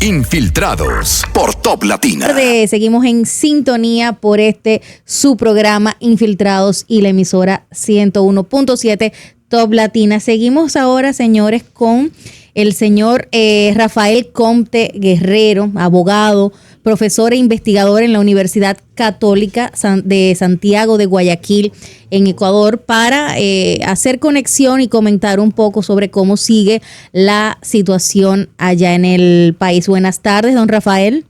Infiltrados por Top Latina. Seguimos en sintonía por su programa Infiltrados y la emisora 101.7 Top Latina. Seguimos ahora, señores, con el señor Rafael Compte Guerrero, abogado, profesor e investigador en la Universidad Católica de Santiago de Guayaquil, en Ecuador, para hacer conexión y comentar un poco sobre cómo sigue la situación allá en el país. Buenas tardes, don Rafael.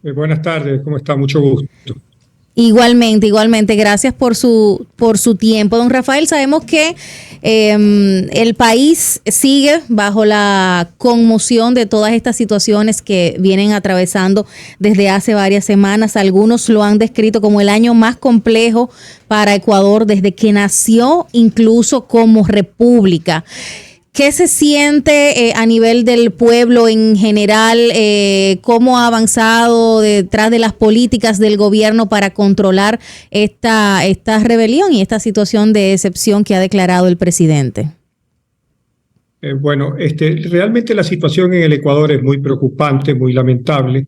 Buenas tardes, ¿cómo está? Mucho gusto. Igualmente, gracias por su tiempo. Don Rafael, sabemos que el país sigue bajo la conmoción de todas estas situaciones que vienen atravesando desde hace varias semanas. Algunos lo han descrito como el año más complejo para Ecuador desde que nació, incluso como república. ¿Qué se siente a nivel del pueblo en general? ¿Cómo ha avanzado detrás de las políticas del gobierno para controlar esta rebelión y esta situación de excepción que ha declarado el presidente? Realmente la situación en el Ecuador es muy preocupante, muy lamentable.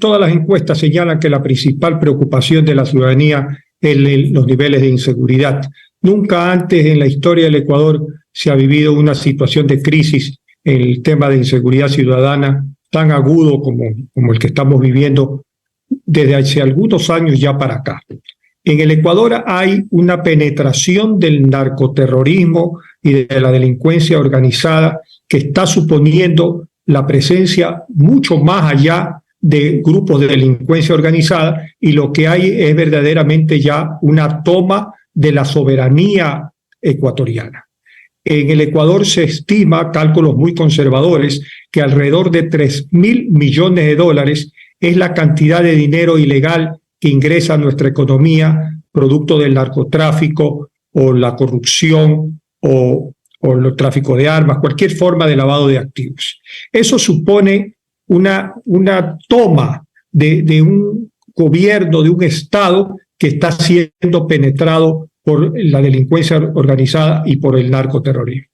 Todas las encuestas señalan que la principal preocupación de la ciudadanía es los niveles de inseguridad. Nunca antes en la historia del Ecuador se ha vivido una situación de crisis en el tema de inseguridad ciudadana tan agudo como el que estamos viviendo desde hace algunos años ya para acá. En el Ecuador hay una penetración del narcoterrorismo y de la delincuencia organizada que está suponiendo la presencia mucho más allá de grupos de delincuencia organizada, y lo que hay es verdaderamente ya una toma de la soberanía ecuatoriana. En el Ecuador se estima, cálculos muy conservadores, que alrededor de 3.000 millones de dólares es la cantidad de dinero ilegal que ingresa a nuestra economía producto del narcotráfico o la corrupción o el tráfico de armas, cualquier forma de lavado de activos. Eso supone una toma de un gobierno, de un Estado que está siendo penetrado por la delincuencia organizada y por el narcoterrorismo.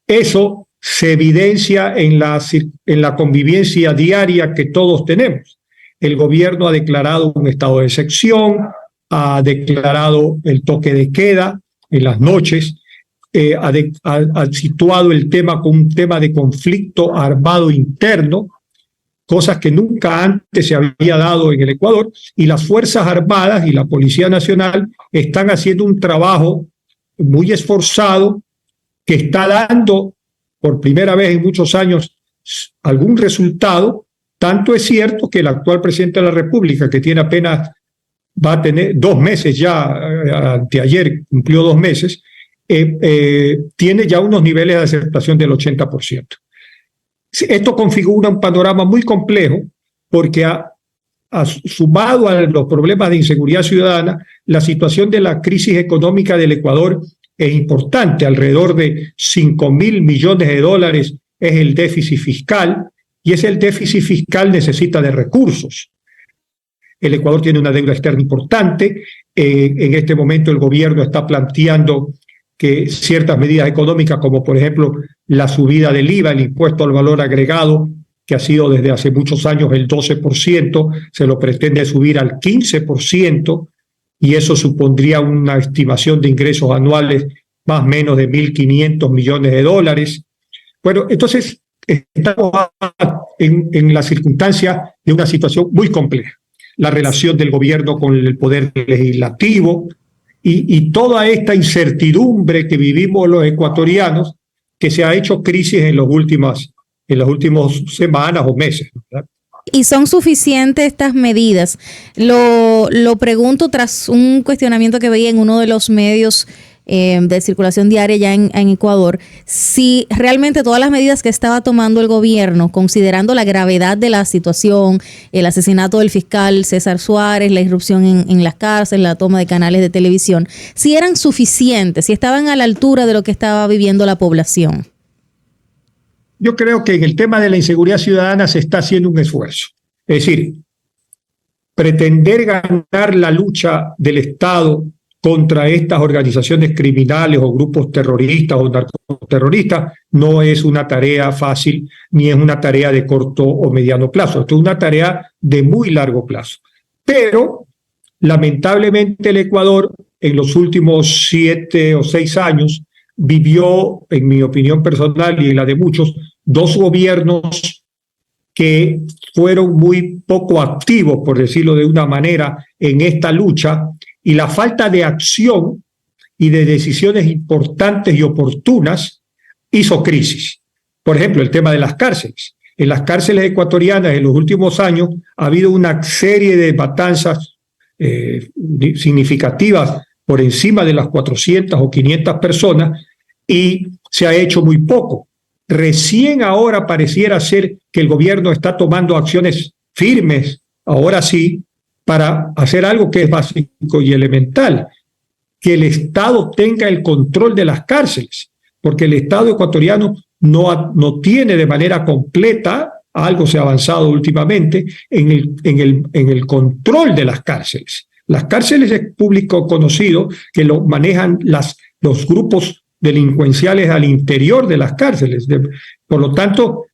Eso se evidencia en la convivencia diaria que todos tenemos. El gobierno ha declarado un estado de excepción, ha declarado el toque de queda en las noches, ha situado el tema como un tema de conflicto armado interno, cosas que nunca antes se había dado en el Ecuador, y las Fuerzas Armadas y la Policía Nacional están haciendo un trabajo muy esforzado que está dando por primera vez en muchos años algún resultado. Tanto es cierto que el actual presidente de la República, que tiene apenas, va a tener 2 meses ya, anteayer cumplió 2 meses, tiene ya unos niveles de aceptación del 80%. Esto configura un panorama muy complejo porque sumado a los problemas de inseguridad ciudadana, la situación de la crisis económica del Ecuador es importante. Alrededor de 5.000 millones de dólares es el déficit fiscal, y el déficit fiscal necesita de recursos. El Ecuador tiene una deuda externa importante. En este momento el gobierno está planteando que ciertas medidas económicas, como por ejemplo la subida del IVA, el impuesto al valor agregado, que ha sido desde hace muchos años el 12%, se lo pretende subir al 15%, y eso supondría una estimación de ingresos anuales más o menos de 1.500 millones de dólares. Bueno, entonces estamos en la circunstancia de una situación muy compleja. La relación del gobierno con el poder legislativo, y toda esta incertidumbre que vivimos los ecuatorianos, que se ha hecho crisis en las últimas semanas o meses, ¿verdad? ¿Y son suficientes estas medidas? Lo pregunto tras un cuestionamiento que veía en uno de los medios de circulación diaria ya en Ecuador, si realmente todas las medidas que estaba tomando el gobierno, considerando la gravedad de la situación, el asesinato del fiscal César Suárez, la irrupción en las cárceles, la toma de canales de televisión, si eran suficientes, si estaban a la altura de lo que estaba viviendo la población. Yo creo que en el tema de la inseguridad ciudadana se está haciendo un esfuerzo. Es decir, pretender ganar la lucha del Estado contra estas organizaciones criminales o grupos terroristas o narcoterroristas no es una tarea fácil ni es una tarea de corto o mediano plazo. Esto es una tarea de muy largo plazo. Pero lamentablemente el Ecuador en los últimos 7 o 6 años vivió, en mi opinión personal y en la de muchos, 2 gobiernos que fueron muy poco activos, por decirlo de una manera, en esta lucha, y la falta de acción y de decisiones importantes y oportunas hizo crisis. Por ejemplo, el tema de las cárceles. En las cárceles ecuatorianas en los últimos años ha habido una serie de matanzas significativas por encima de las 400 o 500 personas y se ha hecho muy poco. Recién ahora pareciera ser que el gobierno está tomando acciones firmes, ahora sí, para hacer algo que es básico y elemental, que el Estado tenga el control de las cárceles, porque el Estado ecuatoriano no tiene de manera completa, algo se ha avanzado últimamente, en el control de las cárceles. Las cárceles es público conocido que lo manejan los grupos delincuenciales al interior de las cárceles. Por lo tanto,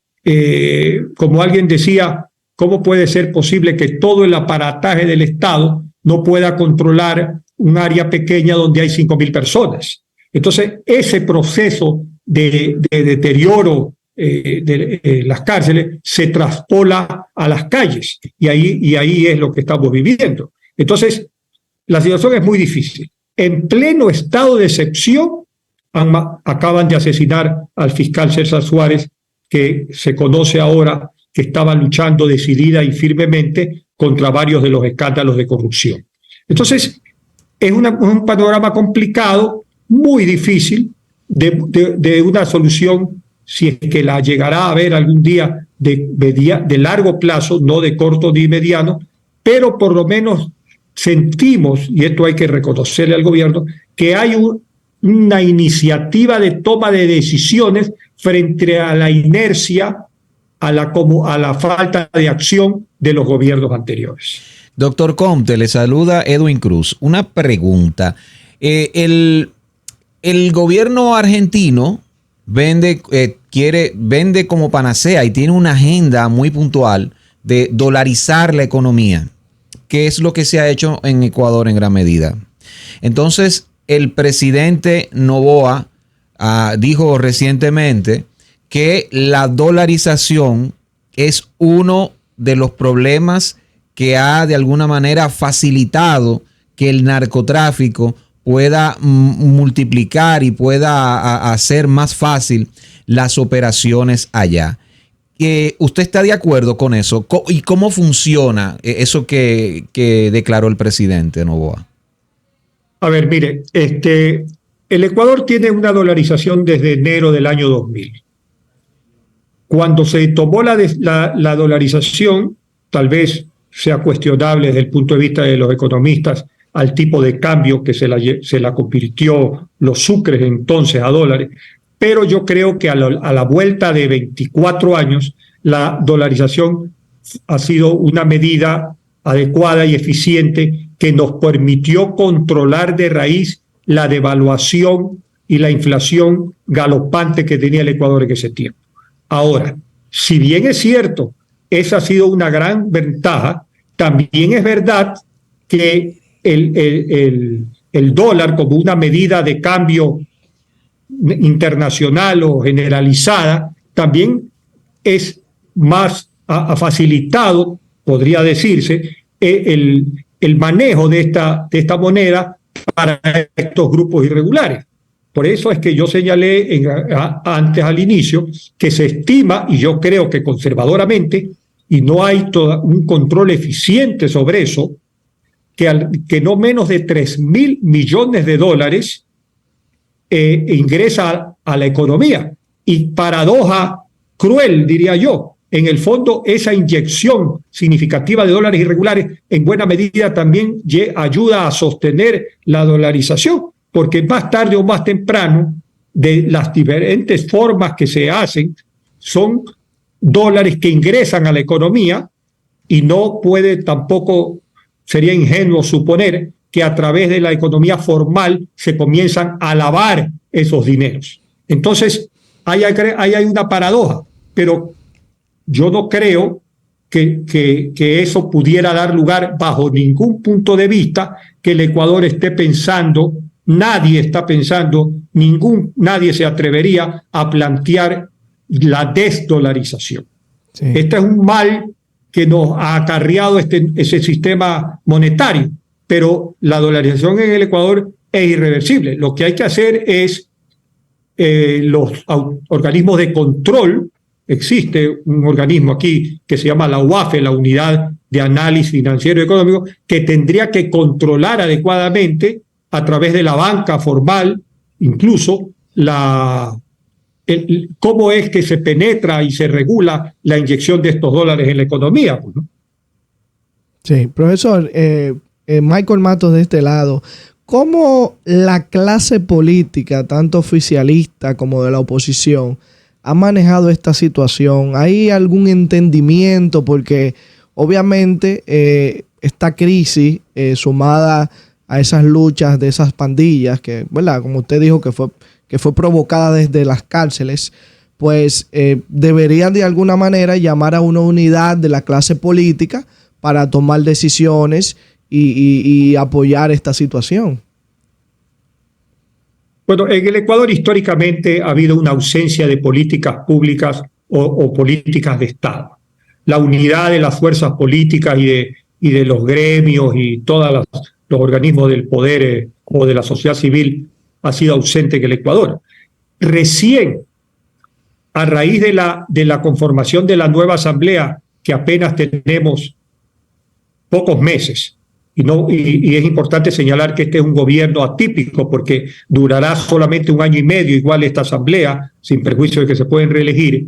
como alguien decía, ¿cómo puede ser posible que todo el aparataje del Estado no pueda controlar un área pequeña donde hay 5.000 personas? Entonces, ese proceso de deterioro de las cárceles se traspola a las calles y ahí es lo que estamos viviendo. Entonces, la situación es muy difícil. En pleno estado de excepción, acaban de asesinar al fiscal César Suárez, que se conoce ahora que estaba luchando decidida y firmemente contra varios de los escándalos de corrupción. Entonces, es un panorama complicado, muy difícil, de una solución, si es que la llegará a haber algún día, de largo plazo, no de corto ni mediano, pero por lo menos sentimos, y esto hay que reconocerle al gobierno, que hay una iniciativa de toma de decisiones frente a la inercia, a la falta de acción de los gobiernos anteriores. Doctor Comte, le saluda Edwin Cruz. Una pregunta. El gobierno argentino vende como panacea y tiene una agenda muy puntual de dolarizar la economía, que es lo que se ha hecho en Ecuador en gran medida. Entonces, el presidente Noboa dijo recientemente que la dolarización es uno de los problemas que ha de alguna manera facilitado que el narcotráfico pueda multiplicar y pueda hacer más fácil las operaciones allá. ¿Usted está de acuerdo con eso? ¿Y cómo funciona eso que declaró el presidente Noboa? A ver, mire, el Ecuador tiene una dolarización desde enero del año 2000. Cuando se tomó la dolarización, tal vez sea cuestionable desde el punto de vista de los economistas al tipo de cambio que se la convirtió los sucres entonces a dólares, pero yo creo que a la vuelta de 24 años la dolarización ha sido una medida adecuada y eficiente que nos permitió controlar de raíz la devaluación y la inflación galopante que tenía el Ecuador en ese tiempo. Ahora, si bien es cierto, esa ha sido una gran ventaja, también es verdad que el dólar como una medida de cambio internacional o generalizada también es más ha facilitado, podría decirse, el manejo de esta moneda para estos grupos irregulares. Por eso es que yo señalé antes al inicio que se estima, y yo creo que conservadoramente, y no hay un control eficiente sobre eso, que no menos de 3.000 millones de dólares ingresa a la economía. Y paradoja cruel, diría yo, en el fondo esa inyección significativa de dólares irregulares en buena medida también ayuda a sostener la dolarización, porque más tarde o más temprano, de las diferentes formas que se hacen, son dólares que ingresan a la economía y no puede tampoco, sería ingenuo suponer que a través de la economía formal se comienzan a lavar esos dineros. Entonces, ahí hay una paradoja, pero yo no creo que eso pudiera dar lugar bajo ningún punto de vista que el Ecuador esté pensando, nadie está pensando, nadie se atrevería a plantear la desdolarización. Sí. Este es un mal que nos ha acarreado ese sistema monetario, pero la dolarización en el Ecuador es irreversible. Lo que hay que hacer es los organismos de control. Existe un organismo aquí que se llama la UAFE, la Unidad de Análisis Financiero y Económico, que tendría que controlar adecuadamente a través de la banca formal, incluso cómo es que se penetra y se regula la inyección de estos dólares en la economía, ¿no? Sí, profesor, Michael Matos de este lado, ¿cómo la clase política, tanto oficialista como de la oposición, ha manejado esta situación? ¿Hay algún entendimiento? Porque obviamente esta crisis sumada a esas luchas de esas pandillas que, ¿verdad?, como usted dijo, que fue provocada desde las cárceles, pues deberían de alguna manera llamar a una unidad de la clase política para tomar decisiones y apoyar esta situación. Bueno, en el Ecuador históricamente ha habido una ausencia de políticas públicas o políticas de Estado. La unidad de las fuerzas políticas y de los gremios y todos los organismos del poder o de la sociedad civil ha sido ausente en el Ecuador. Recién, a raíz de la conformación de la nueva asamblea, que apenas tenemos pocos meses, y es importante señalar que este es un gobierno atípico porque durará solamente 1 año y medio, igual esta asamblea, sin perjuicio de que se pueden reelegir,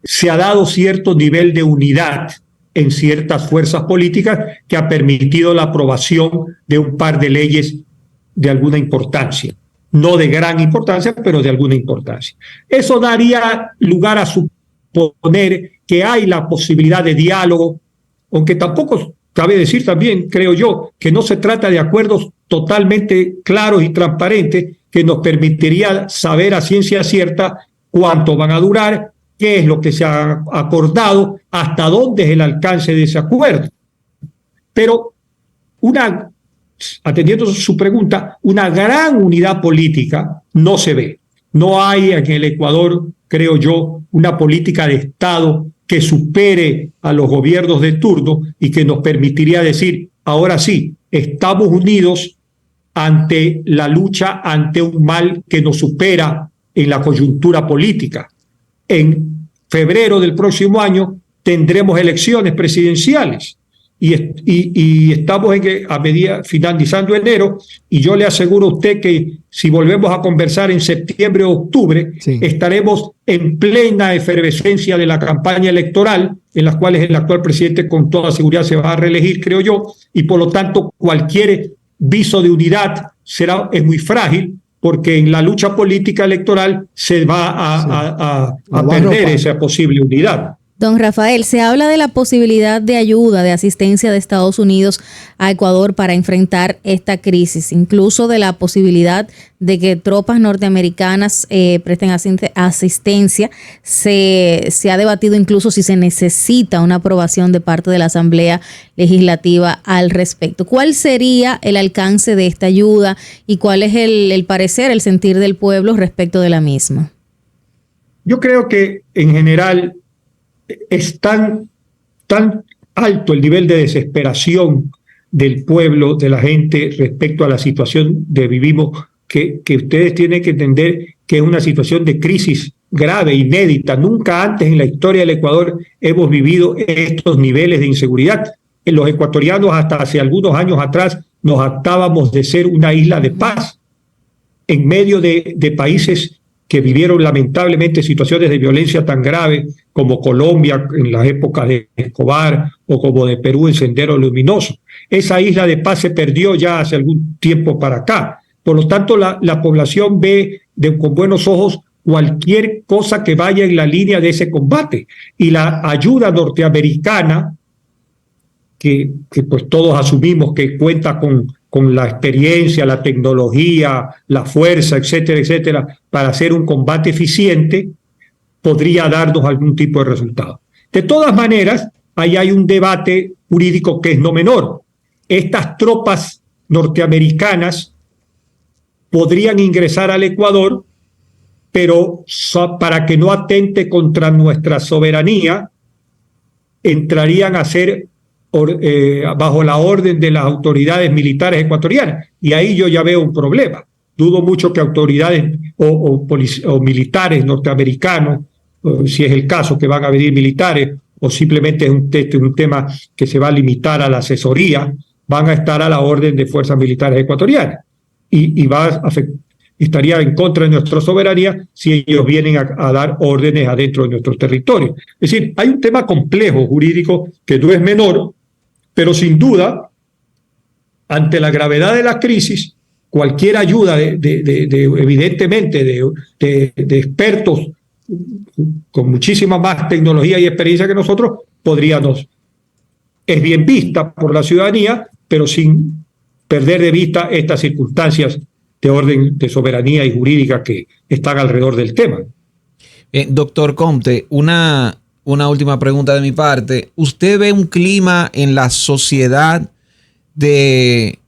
se ha dado cierto nivel de unidad en ciertas fuerzas políticas que ha permitido la aprobación de un par de leyes de alguna importancia. No de gran importancia, pero de alguna importancia. Eso daría lugar a suponer que hay la posibilidad de diálogo, aunque tampoco cabe decir también, creo yo, que no se trata de acuerdos totalmente claros y transparentes que nos permitiría saber a ciencia cierta cuánto van a durar, qué es lo que se ha acordado, hasta dónde es el alcance de ese acuerdo. Pero atendiendo su pregunta, una gran unidad política no se ve. No hay en el Ecuador, creo yo, una política de Estado que supere a los gobiernos de turno y que nos permitiría decir, ahora sí, estamos unidos ante la lucha, ante un mal que nos supera en la coyuntura política. En febrero del próximo año tendremos elecciones presidenciales y estamos finalizando enero, y yo le aseguro a usted que si volvemos a conversar en septiembre o octubre, sí, estaremos en plena efervescencia de la campaña electoral, en las cuales el actual presidente con toda seguridad se va a reelegir, creo yo, y por lo tanto cualquier viso de unidad es muy frágil, porque en la lucha política electoral se va a perder esa posible unidad. Don Rafael, se habla de la posibilidad de ayuda, de asistencia de Estados Unidos a Ecuador para enfrentar esta crisis, incluso de la posibilidad de que tropas norteamericanas presten asistencia. Se ha debatido incluso si se necesita una aprobación de parte de la Asamblea Legislativa al respecto. ¿Cuál sería el alcance de esta ayuda y cuál es el parecer, el sentir del pueblo respecto de la misma? Yo creo que en general es tan alto el nivel de desesperación del pueblo, de la gente respecto a la situación que vivimos, que ustedes tienen que entender que es una situación de crisis grave, inédita. Nunca antes en la historia del Ecuador hemos vivido estos niveles de inseguridad. Los ecuatorianos hasta hace algunos años atrás nos jactábamos de ser una isla de paz en medio de países que vivieron lamentablemente situaciones de violencia tan graves como Colombia en la época de Escobar o como de Perú en Sendero Luminoso. Esa isla de paz se perdió ya hace algún tiempo para acá. Por lo tanto, la población ve con buenos ojos cualquier cosa que vaya en la línea de ese combate. Y la ayuda norteamericana, que pues todos asumimos que cuenta con con la experiencia, la tecnología, la fuerza, etcétera, etcétera, para hacer un combate eficiente, podría darnos algún tipo de resultado. De todas maneras, ahí hay un debate jurídico que es no menor. Estas tropas norteamericanas podrían ingresar al Ecuador, pero para que no atente contra nuestra soberanía, entrarían a ser bajo la orden de las autoridades militares ecuatorianas. Y ahí yo ya veo un problema. Dudo mucho que autoridades o militares norteamericanos, si es el caso que van a venir militares, o simplemente es un tema que se va a limitar a la asesoría, van a estar a la orden de fuerzas militares ecuatorianas. Y estaría en contra de nuestra soberanía si ellos vienen a dar órdenes adentro de nuestro territorio. Es decir, hay un tema complejo jurídico que no es menor, pero sin duda, ante la gravedad de la crisis, cualquier ayuda evidentemente de expertos con muchísima más tecnología y experiencia que nosotros, es bien vista por la ciudadanía, pero sin perder de vista estas circunstancias de orden de soberanía y jurídica que están alrededor del tema. Doctor Comte, una última pregunta de mi parte. ¿Usted ve un clima en la sociedad de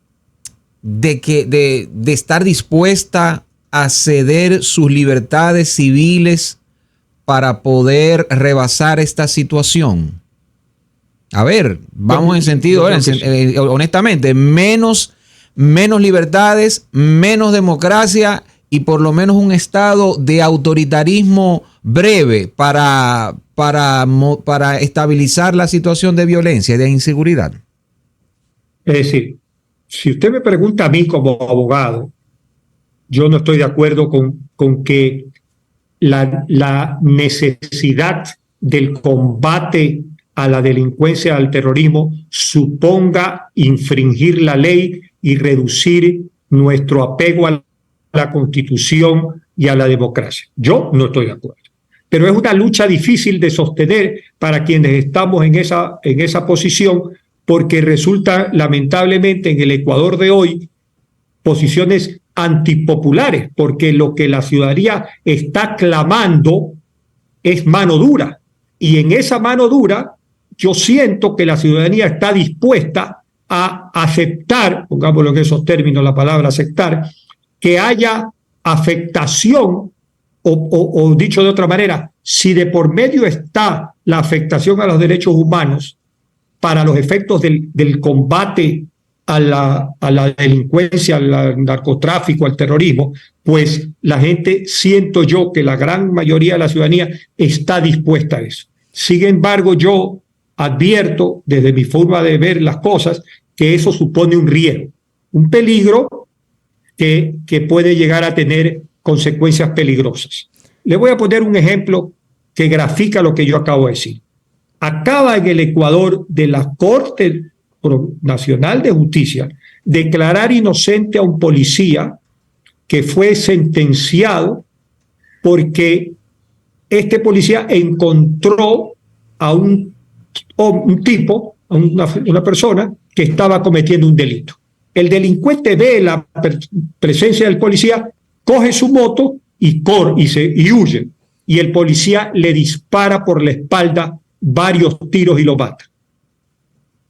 estar dispuesta a ceder sus libertades civiles para poder rebasar esta situación? A ver, vamos en sentido, honestamente, menos libertades, menos democracia y por lo menos un estado de autoritarismo breve para estabilizar la situación de violencia y de inseguridad. Es decir, si usted me pregunta a mí como abogado, yo no estoy de acuerdo con que la necesidad del combate a la delincuencia, al terrorismo, suponga infringir la ley y reducir nuestro apego a la Constitución y a la democracia. Yo no estoy de acuerdo. Pero es una lucha difícil de sostener para quienes estamos en esa posición, porque resulta lamentablemente en el Ecuador de hoy posiciones antipopulares, porque lo que la ciudadanía está clamando es mano dura. Y en esa mano dura yo siento que la ciudadanía está dispuesta a aceptar, pongámoslo en esos términos, la palabra aceptar, que haya afectación o dicho de otra manera, si de por medio está la afectación a los derechos humanos para los efectos del combate a la delincuencia, al narcotráfico, al terrorismo, pues la gente, siento yo que la gran mayoría de la ciudadanía está dispuesta a eso. Sin embargo, yo advierto desde mi forma de ver las cosas que eso supone un riesgo, un peligro que puede llegar a tener consecuencias peligrosas. Le voy a poner un ejemplo que grafica lo que yo acabo de decir. Acaba en el Ecuador de la Corte Nacional de Justicia declarar inocente a un policía que fue sentenciado porque este policía encontró a un tipo, a una persona que estaba cometiendo un delito. El delincuente ve la presencia del policía, coge su moto y huye. Y el policía le dispara por la espalda varios tiros y lo mata.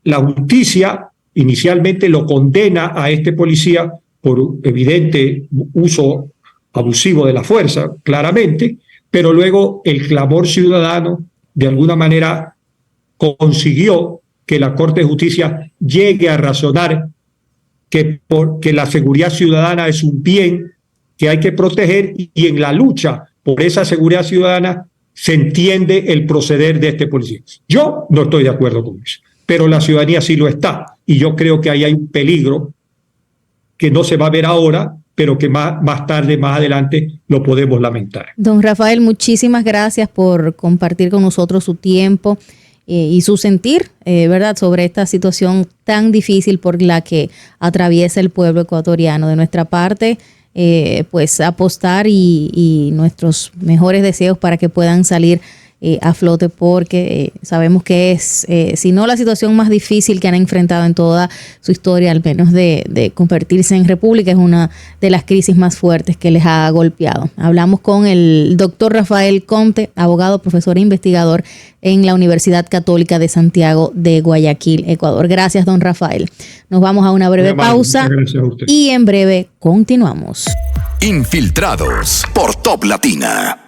La justicia inicialmente lo condena a este policía por evidente uso abusivo de la fuerza, claramente, pero luego el clamor ciudadano de alguna manera consiguió que la Corte de Justicia llegue a razonar que la seguridad ciudadana es un bien que hay que proteger y en la lucha por esa seguridad ciudadana se entiende el proceder de este policía. Yo no estoy de acuerdo con eso, pero la ciudadanía sí lo está y yo creo que ahí hay un peligro que no se va a ver ahora, pero que más tarde, más adelante, lo podemos lamentar. Don Rafael, muchísimas gracias por compartir con nosotros su tiempo y su sentir, ¿verdad?, sobre esta situación tan difícil por la que atraviesa el pueblo ecuatoriano. De nuestra parte, pues apostar y nuestros mejores deseos para que puedan salir a flote, porque sabemos que es, si no la situación más difícil que han enfrentado en toda su historia, al menos de convertirse en república, es una de las crisis más fuertes que les ha golpeado. Hablamos con el doctor Rafael Conte, abogado, profesor e investigador en la Universidad Católica de Santiago de Guayaquil, Ecuador. Gracias, don Rafael. Nos vamos a una breve pausa y en breve continuamos. Infiltrados por Top Latina.